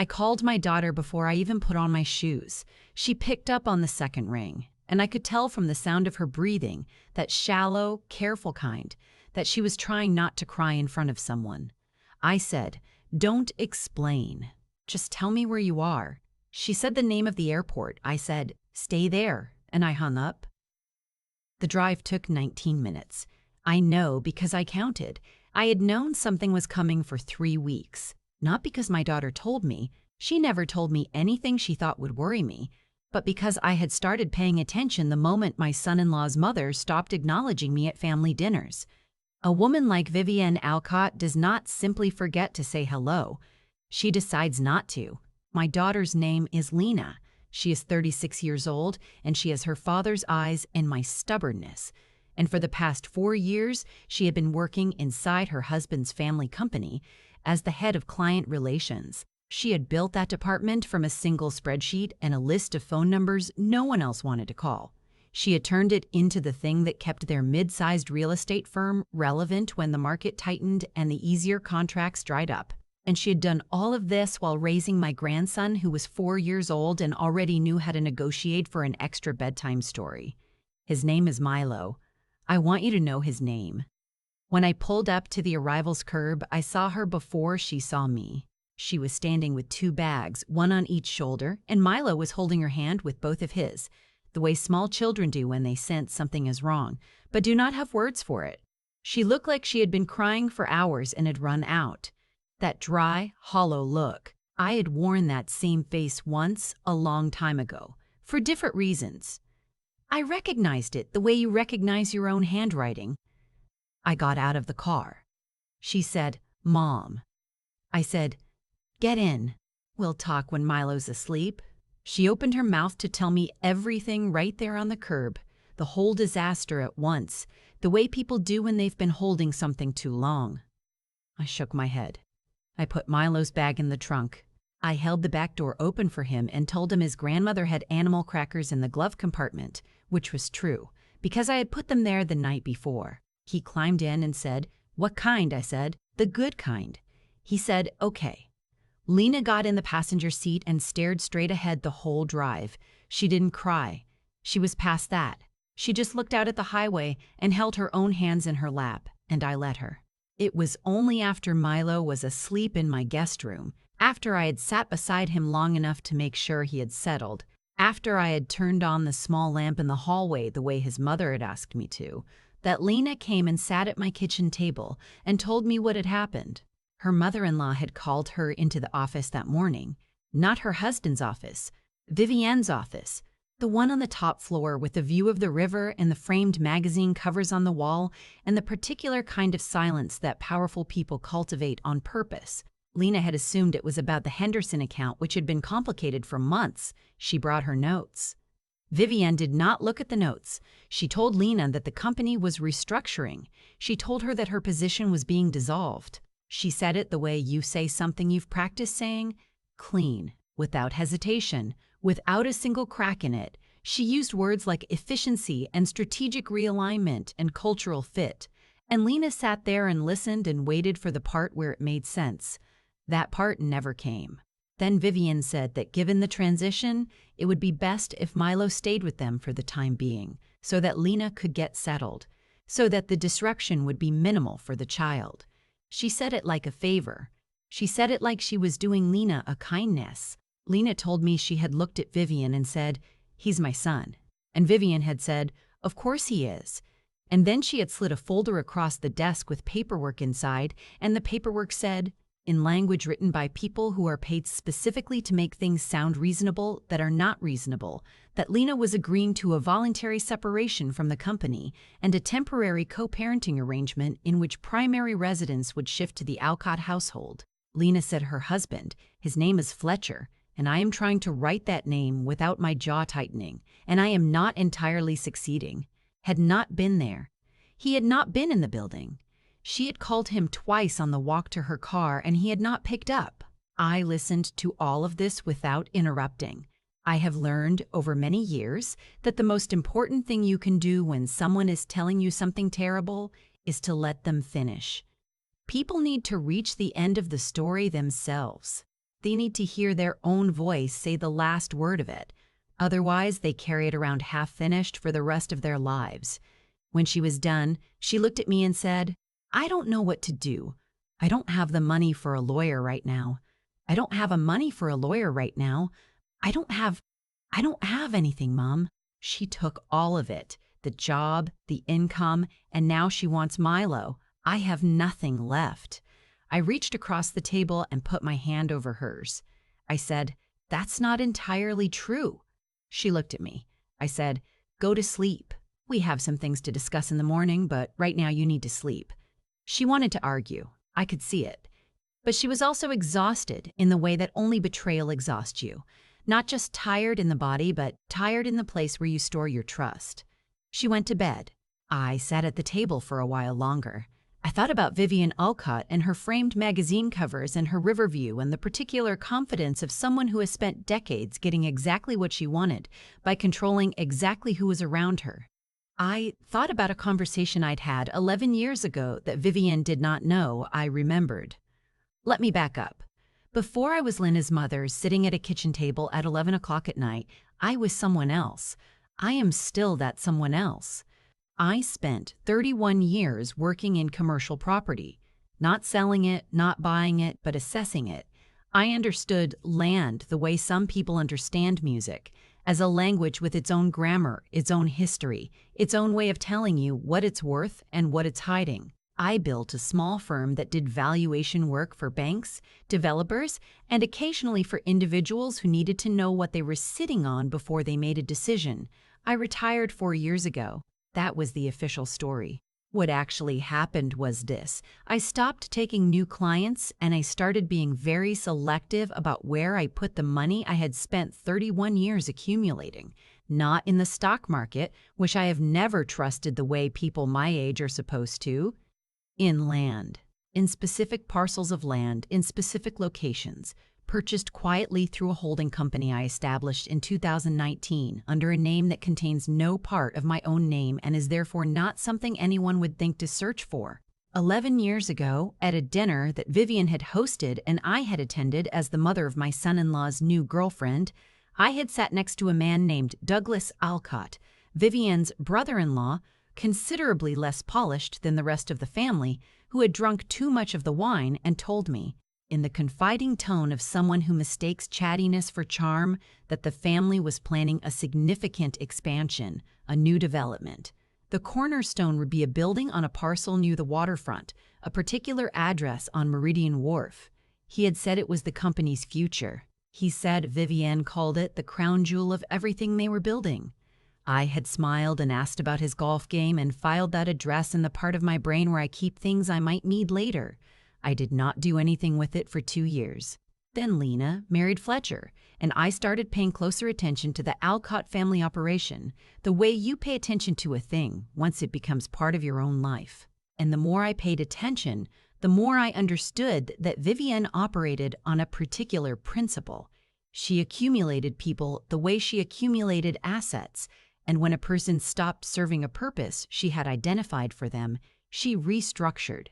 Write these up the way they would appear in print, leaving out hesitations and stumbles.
I called my daughter before I even put on my shoes. She picked up on the second ring, and I could tell from the sound of her breathing, that shallow, careful kind, that she was trying not to cry in front of someone. I said, "Don't explain. Just tell me where you are." She said the name of the airport. I said, "Stay there," and I hung up. The drive took 19 minutes. I know because I counted. I had known something was coming for 3 weeks. Not because my daughter told me. She never told me anything she thought would worry me, but because I had started paying attention the moment my son-in-law's mother stopped acknowledging me at family dinners. A woman like Vivienne Alcott does not simply forget to say hello. She decides not to. My daughter's name is Lena. She is 36 years old, and she has her father's eyes and my stubbornness. And for the past 4 years, she had been working inside her husband's family company as the head of client relations. She had built that department from a single spreadsheet and a list of phone numbers no one else wanted to call. She had turned it into the thing that kept their mid-sized real estate firm relevant when the market tightened and the easier contracts dried up. And she had done all of this while raising my grandson, who was 4 years old and already knew how to negotiate for an extra bedtime story. His name is Milo. I want you to know his name. When I pulled up to the arrivals curb, I saw her before she saw me. She was standing with 2 bags, one on each shoulder, and Milo was holding her hand with both of his, the way small children do when they sense something is wrong, but do not have words for it. She looked like she had been crying for hours and had run out. That dry, hollow look. I had worn that same face once, a long time ago, for different reasons. I recognized it the way you recognize your own handwriting. I got out of the car. She said, "Mom." I said, "Get in. We'll talk when Milo's asleep." She opened her mouth to tell me everything right there on the curb, the whole disaster at once, the way people do when they've been holding something too long. I shook my head. I put Milo's bag in the trunk. I held the back door open for him and told him his grandmother had animal crackers in the glove compartment, which was true, because I had put them there the night before. He climbed in and said, "What kind?" I said. "The good kind." He said, "Okay." Lena got in the passenger seat and stared straight ahead the whole drive. She didn't cry. She was past that. She just looked out at the highway and held her own hands in her lap, and I let her. It was only after Milo was asleep in my guest room, after I had sat beside him long enough to make sure he had settled, after I had turned on the small lamp in the hallway the way his mother had asked me to, that Lena came and sat at my kitchen table and told me what had happened. Her mother-in-law had called her into the office that morning, not her husband's office, Vivienne's office, the one on the top floor with the view of the river and the framed magazine covers on the wall and the particular kind of silence that powerful people cultivate on purpose. Lena had assumed it was about the Henderson account, which had been complicated for months. She brought her notes. Vivienne did not look at the notes. She told Lena that the company was restructuring. She told her that her position was being dissolved. She said it the way you say something you've practiced saying, clean, without hesitation, without a single crack in it. She used words like efficiency and strategic realignment and cultural fit. And Lena sat there and listened and waited for the part where it made sense. That part never came. Then Vivienne said that given the transition, it would be best if Milo stayed with them for the time being, so that Lena could get settled, so that the disruption would be minimal for the child. She said it like a favor. She said it like she was doing Lena a kindness. Lena told me she had looked at Vivienne and said, "He's my son." And Vivienne had said, "Of course he is." And then she had slid a folder across the desk with paperwork inside, and the paperwork said, in language written by people who are paid specifically to make things sound reasonable that are not reasonable, that Lena was agreeing to a voluntary separation from the company and a temporary co-parenting arrangement in which primary residence would shift to the Alcott household. Lena said her husband, his name is Fletcher, and I am trying to write that name without my jaw tightening, and I am not entirely succeeding, had not been there. He had not been in the building. She had called him twice on the walk to her car, and he had not picked up. I listened to all of this without interrupting. I have learned over many years that the most important thing you can do when someone is telling you something terrible is to let them finish. People need to reach the end of the story themselves. They need to hear their own voice say the last word of it. Otherwise, they carry it around half-finished for the rest of their lives. When she was done, she looked at me and said, "I don't know what to do. I don't have the money for a lawyer right now. I don't have a money for a lawyer right now. I don't have anything, Mom." She took all of it, the job, the income, and now she wants Milo. I have nothing left. I reached across the table and put my hand over hers. I said, "That's not entirely true." She looked at me. I said, "Go to sleep. We have some things to discuss in the morning, but right now you need to sleep." She wanted to argue. I could see it. But she was also exhausted in the way that only betrayal exhausts you. Not just tired in the body, but tired in the place where you store your trust. She went to bed. I sat at the table for a while longer. I thought about Vivian Alcott and her framed magazine covers and her river view and the particular confidence of someone who has spent decades getting exactly what she wanted by controlling exactly who was around her. I thought about a conversation I'd had 11 years ago that Vivian did not know I remembered. Let me back up. Before I was Lena's mother sitting at a kitchen table at 11 o'clock at night, I was someone else. I am still that someone else. I spent 31 years working in commercial property, not selling it, not buying it, but assessing it. I understood land the way some people understand music, as a language with its own grammar, its own history, its own way of telling you what it's worth and what it's hiding. I built a small firm that did valuation work for banks, developers, and occasionally for individuals who needed to know what they were sitting on before they made a decision. I retired 4 years ago. That was the official story. What actually happened was this. I stopped taking new clients and I started being very selective about where I put the money I had spent 31 years accumulating. Not in the stock market, which I have never trusted the way people my age are supposed to. In land. In specific parcels of land, in specific locations, purchased quietly through a holding company I established in 2019 under a name that contains no part of my own name and is therefore not something anyone would think to search for. 11 years ago, at a dinner that Vivian had hosted and I had attended as the mother of my son-in-law's new girlfriend, I had sat next to a man named Douglas Alcott, Vivian's brother-in-law, considerably less polished than the rest of the family, who had drunk too much of the wine and told me, in the confiding tone of someone who mistakes chattiness for charm, that the family was planning a significant expansion, a new development. The cornerstone would be a building on a parcel near the waterfront, a particular address on Meridian Wharf. He had said it was the company's future. He said Vivian called it the crown jewel of everything they were building. I had smiled and asked about his golf game and filed that address in the part of my brain where I keep things I might need later. I did not do anything with it for 2 years. Then Lena married Fletcher, and I started paying closer attention to the Alcott family operation, the way you pay attention to a thing once it becomes part of your own life. And the more I paid attention, the more I understood that Vivian operated on a particular principle. She accumulated people the way she accumulated assets, and when a person stopped serving a purpose she had identified for them, she restructured.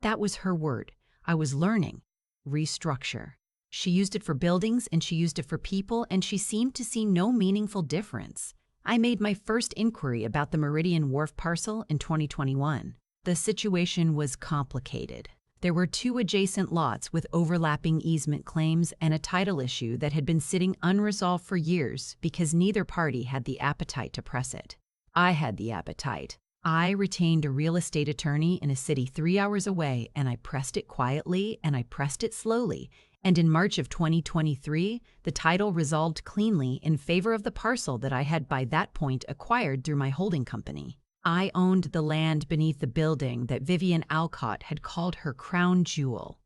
That was her word. I was learning. Restructure. She used it for buildings and she used it for people, and she seemed to see no meaningful difference. I made my first inquiry about the Meridian Wharf parcel in 2021. The situation was complicated. There were 2 adjacent lots with overlapping easement claims and a title issue that had been sitting unresolved for years because neither party had the appetite to press it. I had the appetite. I retained a real estate attorney in a city 3 hours away, and I pressed it quietly and I pressed it slowly. And in March of 2023, the title resolved cleanly in favor of the parcel that I had by that point acquired through my holding company. I owned the land beneath the building that Vivian Alcott had called her crown jewel.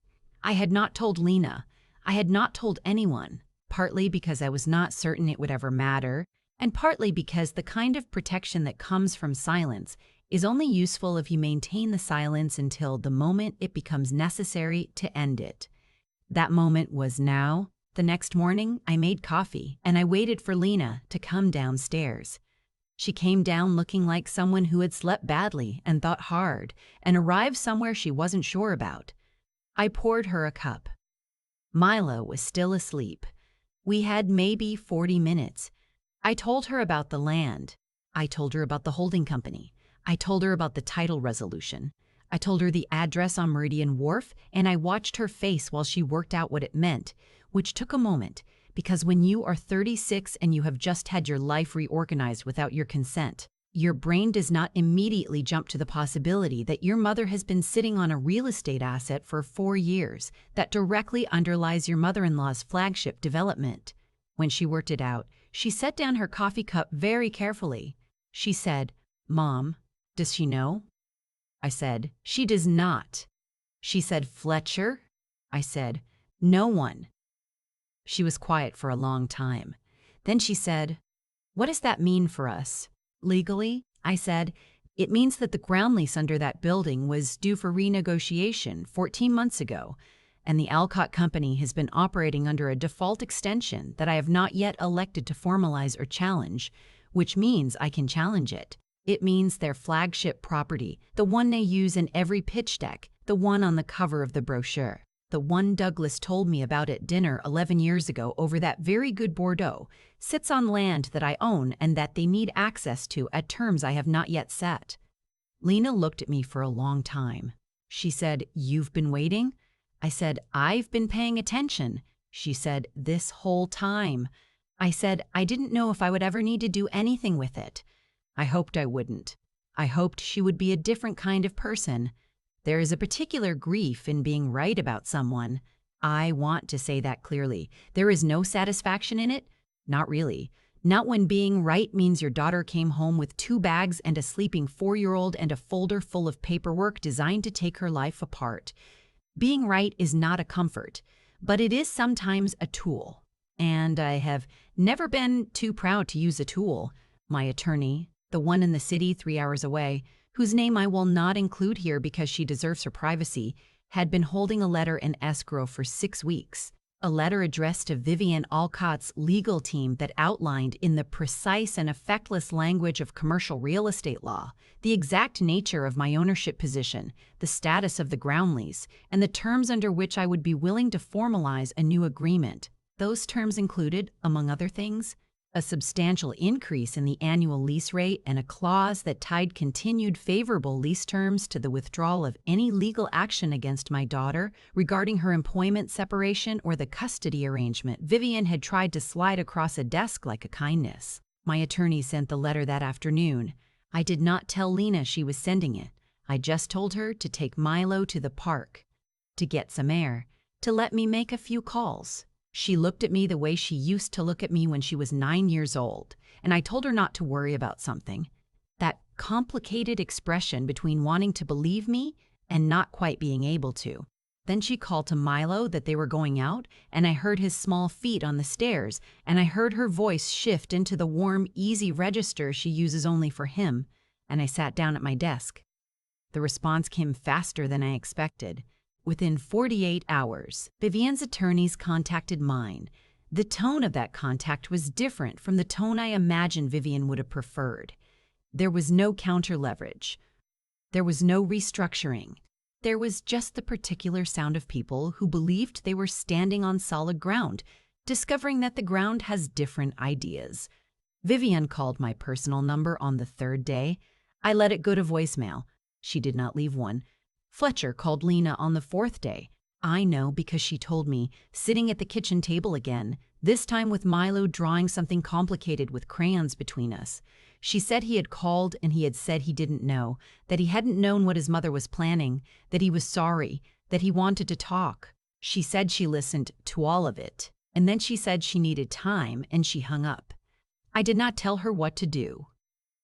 I had not told Lena. I had not told anyone, partly because I was not certain it would ever matter, and partly because the kind of protection that comes from silence is only useful if you maintain the silence until the moment it becomes necessary to end it. That moment was now. The next morning, I made coffee, and I waited for Lena to come downstairs. She came down looking like someone who had slept badly and thought hard and arrived somewhere she wasn't sure about. I poured her a cup. Milo was still asleep. We had maybe 40 minutes. I told her about the land. I told her about the holding company. I told her about the title resolution. I told her the address on Meridian Wharf, and I watched her face while she worked out what it meant, which took a moment, because when you are 36 and you have just had your life reorganized without your consent, your brain does not immediately jump to the possibility that your mother has been sitting on a real estate asset for 4 years that directly underlies your mother-in-law's flagship development. When she worked it out, she set down her coffee cup very carefully. She said, "Mom, does she know?" I said, "She does not." She said, "Fletcher?" I said, "No one." She was quiet for a long time. Then she said, "What does that mean for us?" "Legally," I said, "it means that the ground lease under that building was due for renegotiation 14 months ago, and the Alcott Company has been operating under a default extension that I have not yet elected to formalize or challenge, which means I can challenge it. It means their flagship property, the one they use in every pitch deck, the one on the cover of the brochure, the one Douglas told me about at dinner 11 years ago over that very good Bordeaux, sits on land that I own and that they need access to at terms I have not yet set." Lena looked at me for a long time. She said, "You've been waiting?" I said, "I've been paying attention." She said, "This whole time." I said, "I didn't know if I would ever need to do anything with it." I hoped I wouldn't. I hoped she would be a different kind of person. There is a particular grief in being right about someone. I want to say that clearly. There is no satisfaction in it. Not really. Not when being right means your daughter came home with 2 bags and a sleeping 4-year-old and a folder full of paperwork designed to take her life apart. Being right is not a comfort, but it is sometimes a tool. And I have never been too proud to use a tool. My attorney, the one in the city 3 hours away, whose name I will not include here because she deserves her privacy, had been holding a letter in escrow for 6 weeks. A letter addressed to Vivian Alcott's legal team that outlined in the precise and effectless language of commercial real estate law the exact nature of my ownership position, the status of the ground lease, and the terms under which I would be willing to formalize a new agreement. Those terms included, among other things, a substantial increase in the annual lease rate and a clause that tied continued favorable lease terms to the withdrawal of any legal action against my daughter regarding her employment separation or the custody arrangement Vivian had tried to slide across a desk like a kindness. My attorney sent the letter that afternoon. I did not tell Lena she was sending it. I just told her to take Milo to the park, to get some air, to let me make a few calls. She looked at me the way she used to look at me when she was 9 years old, and I told her not to worry about something. That complicated expression between wanting to believe me and not quite being able to. Then she called to Milo that they were going out, and I heard his small feet on the stairs, and I heard her voice shift into the warm, easy register she uses only for him, and I sat down at my desk. The response came faster than I expected. Within 48 hours, Vivian's attorneys contacted mine. The tone of that contact was different from the tone I imagined Vivian would have preferred. There was no counter-leverage. There was no restructuring. There was just the particular sound of people who believed they were standing on solid ground, discovering that the ground has different ideas. Vivian called my personal number on the 3rd day. I let it go to voicemail. She did not leave one. Fletcher called Lena on the 4th day. I know because she told me, sitting at the kitchen table again, this time with Milo drawing something complicated with crayons between us. She said he had called and he had said he didn't know, that he hadn't known what his mother was planning, that he was sorry, that he wanted to talk. She said she listened to all of it, and then she said she needed time and she hung up. I did not tell her what to do.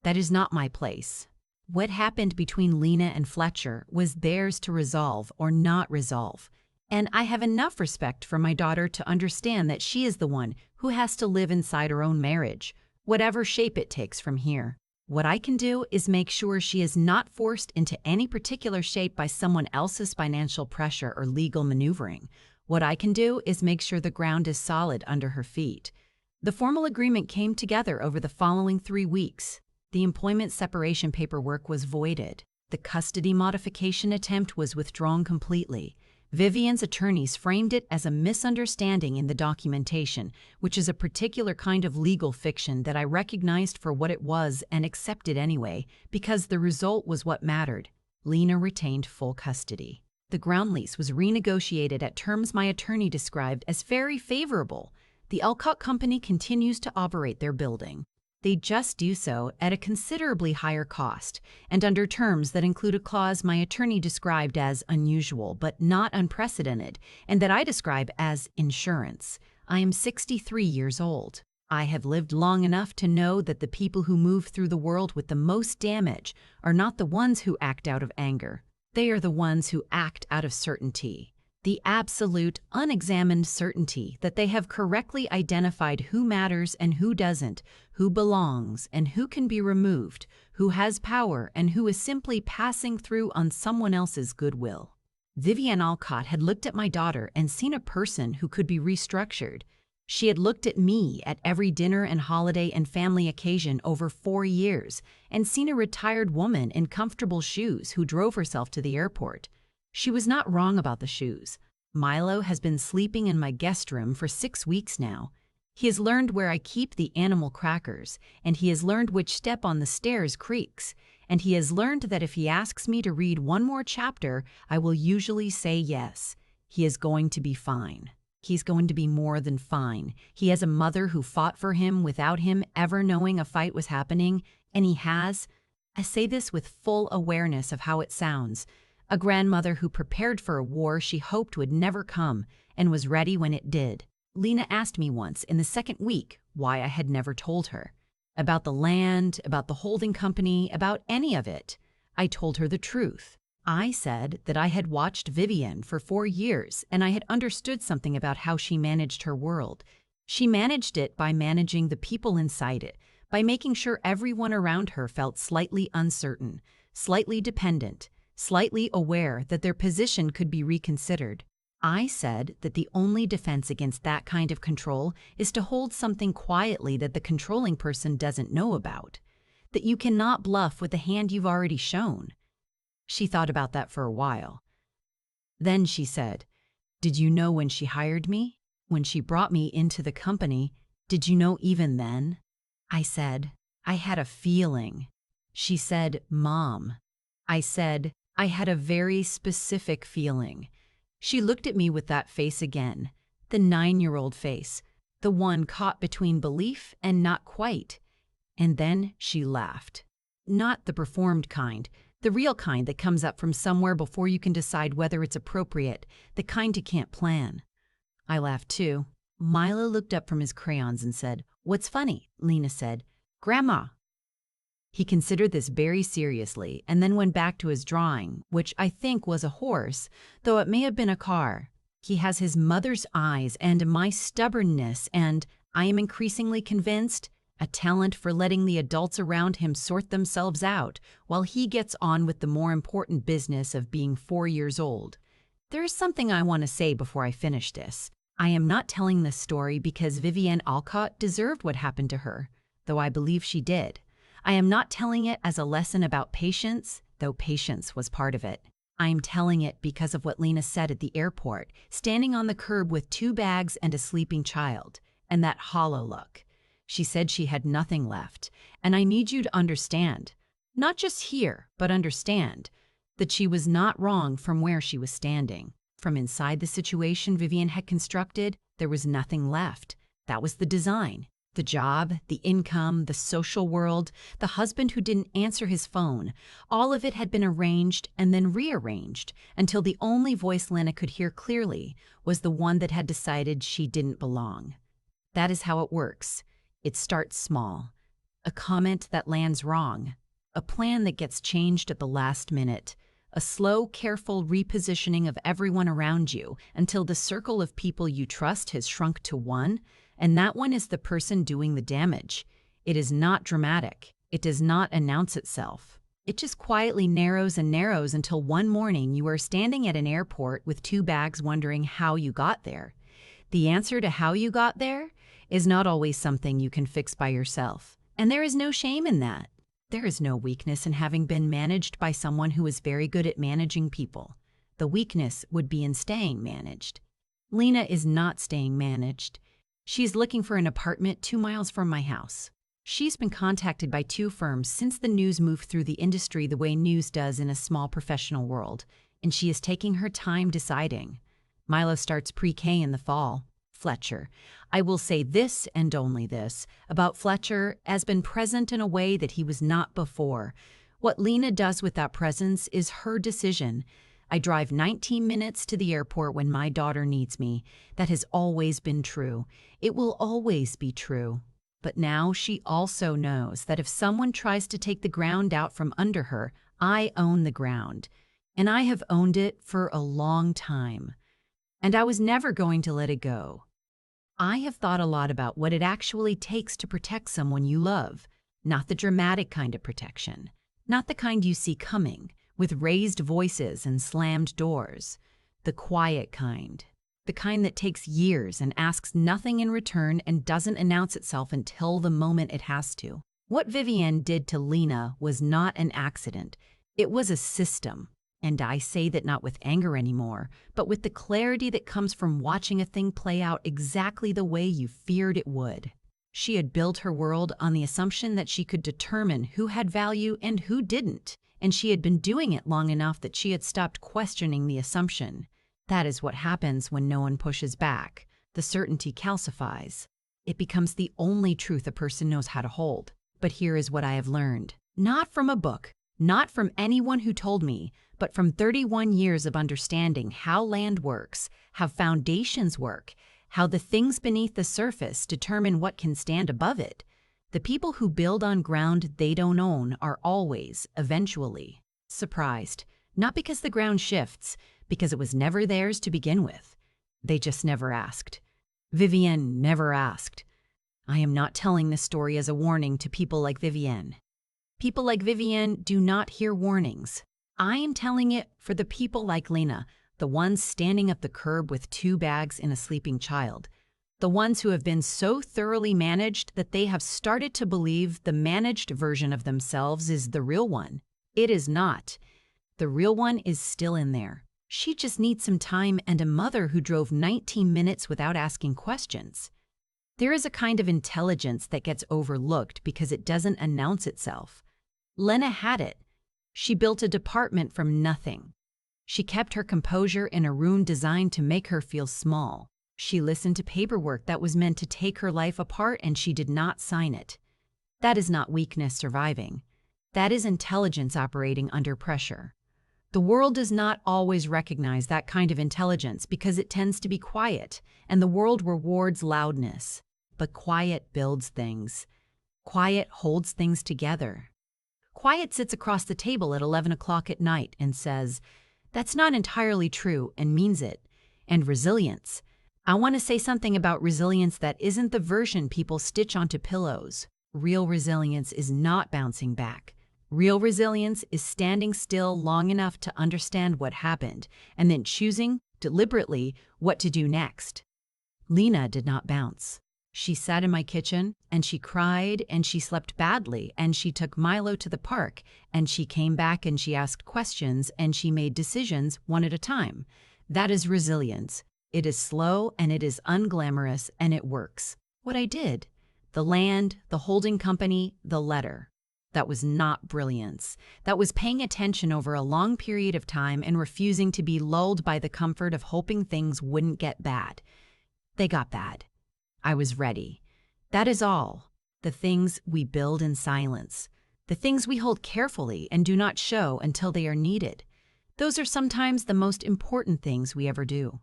That is not my place. What happened between Lena and Fletcher was theirs to resolve or not resolve, and I have enough respect for my daughter to understand that she is the one who has to live inside her own marriage, whatever shape it takes from here. What I can do is make sure she is not forced into any particular shape by someone else's financial pressure or legal maneuvering. What I can do is make sure the ground is solid under her feet. The formal agreement came together over the following 3 weeks. The employment separation paperwork was voided. The custody modification attempt was withdrawn completely. Vivian's attorneys framed it as a misunderstanding in the documentation, which is a particular kind of legal fiction that I recognized for what it was and accepted anyway, because the result was what mattered. Lena retained full custody. The ground lease was renegotiated at terms my attorney described as very favorable. The Alcott Company continues to operate their building. They just do so at a considerably higher cost, and under terms that include a clause my attorney described as unusual but not unprecedented, and that I describe as insurance. I am 63 years old. I have lived long enough to know that the people who move through the world with the most damage are not the ones who act out of anger. They are the ones who act out of certainty. The absolute, unexamined certainty that they have correctly identified who matters and who doesn't, who belongs and who can be removed, who has power and who is simply passing through on someone else's goodwill. Vivian Alcott had looked at my daughter and seen a person who could be restructured. She had looked at me at every dinner and holiday and family occasion over 4 years and seen a retired woman in comfortable shoes who drove herself to the airport. She was not wrong about the shoes. Milo has been sleeping in my guest room for 6 weeks now. He has learned where I keep the animal crackers, and he has learned which step on the stairs creaks, and he has learned that if he asks me to read one more chapter, I will usually say yes. He is going to be fine. He's going to be more than fine. He has a mother who fought for him without him ever knowing a fight was happening, and he has, I say this with full awareness of how it sounds, a grandmother who prepared for a war she hoped would never come and was ready when it did. Lena asked me once in the second week why I had never told her. About the land, about the holding company, about any of it. I told her the truth. I said that I had watched Vivian for 4 years and I had understood something about how she managed her world. She managed it by managing the people inside it, by making sure everyone around her felt slightly uncertain, slightly dependent, slightly aware that their position could be reconsidered. I said that the only defense against that kind of control is to hold something quietly that the controlling person doesn't know about, that you cannot bluff with the hand you've already shown. She thought about that for a while. Then she said, "Did you know when she hired me? When she brought me into the company, did you know even then?" I said, "I had a feeling." She said, "Mom." I said, "I had a very specific feeling." She looked at me with that face again, the 9-year-old face, the one caught between belief and not quite. And then she laughed. Not the performed kind, the real kind that comes up from somewhere before you can decide whether it's appropriate, the kind you can't plan. I laughed too. Milo looked up from his crayons and said, "What's funny?" Lena said, "Grandma." He considered this very seriously and then went back to his drawing, which I think was a horse, though it may have been a car. He has his mother's eyes and my stubbornness and, I am increasingly convinced, a talent for letting the adults around him sort themselves out while he gets on with the more important business of being 4 years old. There is something I want to say before I finish this. I am not telling this story because Vivian Alcott deserved what happened to her, though I believe she did. I am not telling it as a lesson about patience, though patience was part of it. I am telling it because of what Lena said at the airport, standing on the curb with 2 bags and a sleeping child, and that hollow look. She said she had nothing left, and I need you to understand, not just hear, but understand, that she was not wrong from where she was standing. From inside the situation Vivian had constructed, there was nothing left. That was the design. The job, the income, the social world, the husband who didn't answer his phone, all of it had been arranged and then rearranged until the only voice Lena could hear clearly was the one that had decided she didn't belong. That is how it works. It starts small. A comment that lands wrong. A plan that gets changed at the last minute. A slow, careful repositioning of everyone around you until the circle of people you trust has shrunk to one, and that one is the person doing the damage. It is not dramatic. It does not announce itself. It just quietly narrows and narrows until one morning you are standing at an airport with 2 bags wondering how you got there. The answer to how you got there is not always something you can fix by yourself, and there is no shame in that. There is no weakness in having been managed by someone who is very good at managing people. The weakness would be in staying managed. Lena is not staying managed. She's looking for an apartment 2 miles from my house. She's been contacted by 2 firms since the news moved through the industry the way news does in a small professional world, and she is taking her time deciding. Milo starts pre-K in the fall. Fletcher. I will say this and only this about Fletcher has been present in a way that he was not before. What Lena does with that presence is her decision. I drive 19 minutes to the airport when my daughter needs me. That has always been true. It will always be true. But now she also knows that if someone tries to take the ground out from under her, I own the ground. And I have owned it for a long time. And I was never going to let it go. I have thought a lot about what it actually takes to protect someone you love, not the dramatic kind of protection, not the kind you see coming, with raised voices and slammed doors, the quiet kind, the kind that takes years and asks nothing in return and doesn't announce itself until the moment it has to. What Vivienne did to Lena was not an accident. It was a system. And I say that not with anger anymore, but with the clarity that comes from watching a thing play out exactly the way you feared it would. She had built her world on the assumption that she could determine who had value and who didn't, and she had been doing it long enough that she had stopped questioning the assumption. That is what happens when no one pushes back. The certainty calcifies. It becomes the only truth a person knows how to hold. But here is what I have learned. Not from a book, not from anyone who told me, but from 31 years of understanding how land works, how foundations work, how the things beneath the surface determine what can stand above it. The people who build on ground they don't own are always, eventually, surprised. Not because the ground shifts, because it was never theirs to begin with. They just never asked. Vivienne never asked. I am not telling this story as a warning to people like Vivienne. People like Vivienne do not hear warnings. I am telling it for the people like Lena, the ones standing up the curb with 2 bags and a sleeping child, the ones who have been so thoroughly managed that they have started to believe the managed version of themselves is the real one. It is not. The real one is still in there. She just needs some time and a mother who drove 19 minutes without asking questions. There is a kind of intelligence that gets overlooked because it doesn't announce itself. Lena had it. She built a department from nothing. She kept her composure in a room designed to make her feel small. She listened to paperwork that was meant to take her life apart and she did not sign it. That is not weakness surviving. That is intelligence operating under pressure. The world does not always recognize that kind of intelligence because it tends to be quiet, and the world rewards loudness. But quiet builds things. Quiet holds things together. Quiet sits across the table at 11 o'clock at night and says, "That's not entirely true," and means it. And resilience. I want to say something about resilience that isn't the version people stitch onto pillows. Real resilience is not bouncing back. Real resilience is standing still long enough to understand what happened and then choosing, deliberately, what to do next. Lena did not bounce. She sat in my kitchen, and she cried, and she slept badly, and she took Milo to the park, and she came back and she asked questions, and she made decisions one at a time. That is resilience. It is slow, and it is unglamorous, and it works. What I did, the land, the holding company, the letter. That was not brilliance. That was paying attention over a long period of time and refusing to be lulled by the comfort of hoping things wouldn't get bad. They got bad. I was ready. That is all. The things we build in silence. The things we hold carefully and do not show until they are needed. Those are sometimes the most important things we ever do.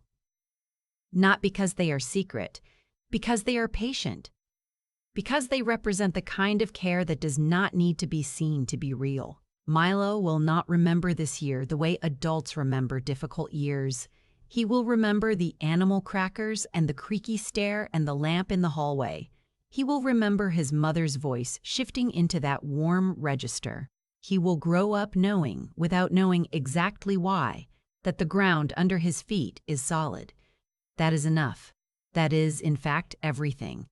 Not because they are secret, because they are patient. Because they represent the kind of care that does not need to be seen to be real. Milo will not remember this year the way adults remember difficult years. He will remember the animal crackers and the creaky stair and the lamp in the hallway. He will remember his mother's voice shifting into that warm register. He will grow up knowing, without knowing exactly why, that the ground under his feet is solid. That is enough. That is, in fact, everything.